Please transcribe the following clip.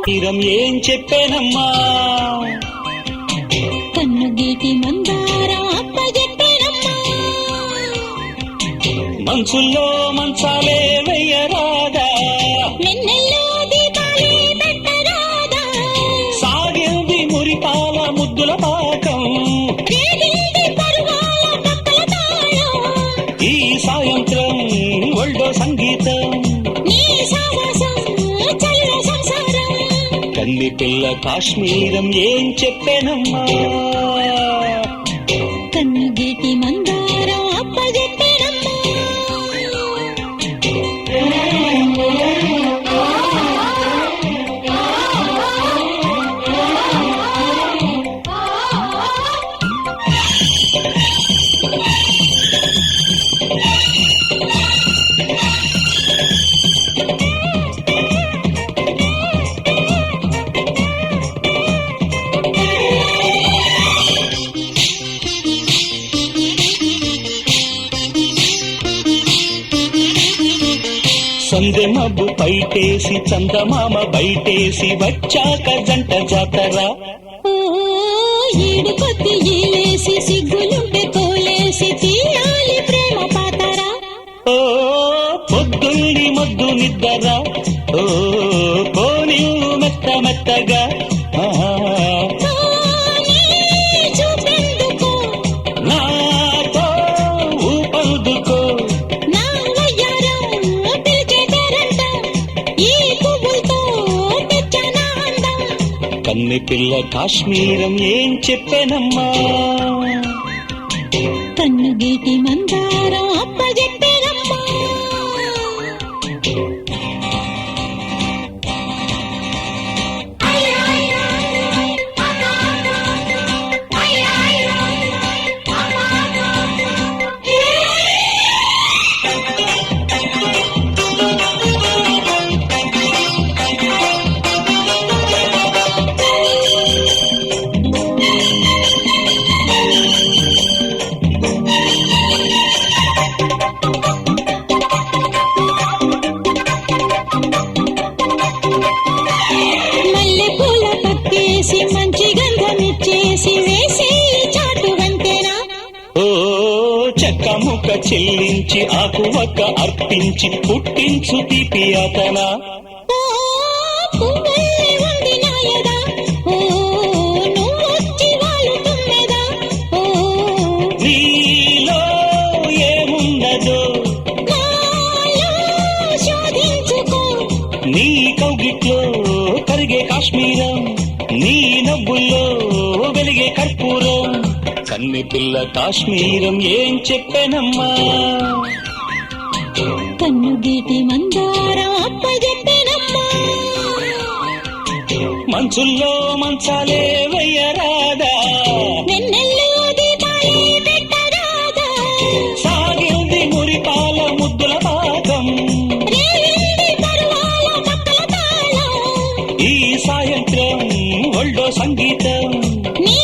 తీరం ఏం చెప్పేనమ్మా, కన్ను గీటి మందారం అప్పజెప్పేనమ్మా, మనసుల్లో మంచాలే వెయ్యరాదా, నిన్నెల్లో దీపాలే పెట్టరాదా, సాగింది మురిపాల ముద్దుల పాకం, రేగింది పరువాల పక్కల తాళం, ఈ సాయంత్రం ఒళ్ళో సంగీతం, నీ సావాసం చల్ల సంసారం, కన్ని పిల్ల కాశ్మీరం ఏం చెప్పేనమ్మా, కన్ను గీటి మందారం అప్పజెప్పేనమ్మా. సందె మబ్బు పైటేసి చందమామ బయటేసి వచ్చాక జంట జాతరా, ఓ ఈడు కొద్ది ఈలేసి సిగ్గులుంటే తోలేసి తీయాలి ప్రేమ పాతరా, ఓ పొద్దుండి మొద్దు నిద్దరా, ఓ కోని మెత్త మెత్తగా, చూపెందుకో నాతో ఊపందుకో, నా వయ్యారం పిలిచేదారంట, ఈ పువ్వులతో తెచ్చానా అందం, కన్నె పిల్ల కాశ్మీరం ఏం చెప్పేనమ్మా, కన్ను గీటి మందారం అప్పజెప్పేనమ్మా. మల్లెపూల పక్కేసి మంచి గంధమిచ్చేసి వేసి చాటు వంతేనా, ఓ చెక్క ముక్క చెల్లించి ఆకు ఒక్క అర్పించి పుట్టించు తీపి అతనా, ఓ పువ్వుల్ని ఉంది నాయదా, ఓ నువ్వొచ్చి వాలుతున్నదా, ఓ నీలో ఏమున్నదో నాలో శోధించుకో, నీ కౌగిట్లో కరిగే కాశ్మీరం, నీ నవ్వుల్లో వెలిగే కర్పూరం, కన్నె పిల్ల కాశ్మీరం ఏం చెప్పేనమ్మా, కన్ను గీటి మందారం అప్పజెప్పేనమ్మా, మంచుల్లో మంచాలే వెయ్యరాదా, నిన్నెల్లో దీపాలే పెట్టరాదా, సాగింది మురిపాల ముద్దుల పాకం, రేగింది పరువాల పక్కల తాళం, ఈ సాయంత్రం ఒళ్ళో సంగీతం, నీ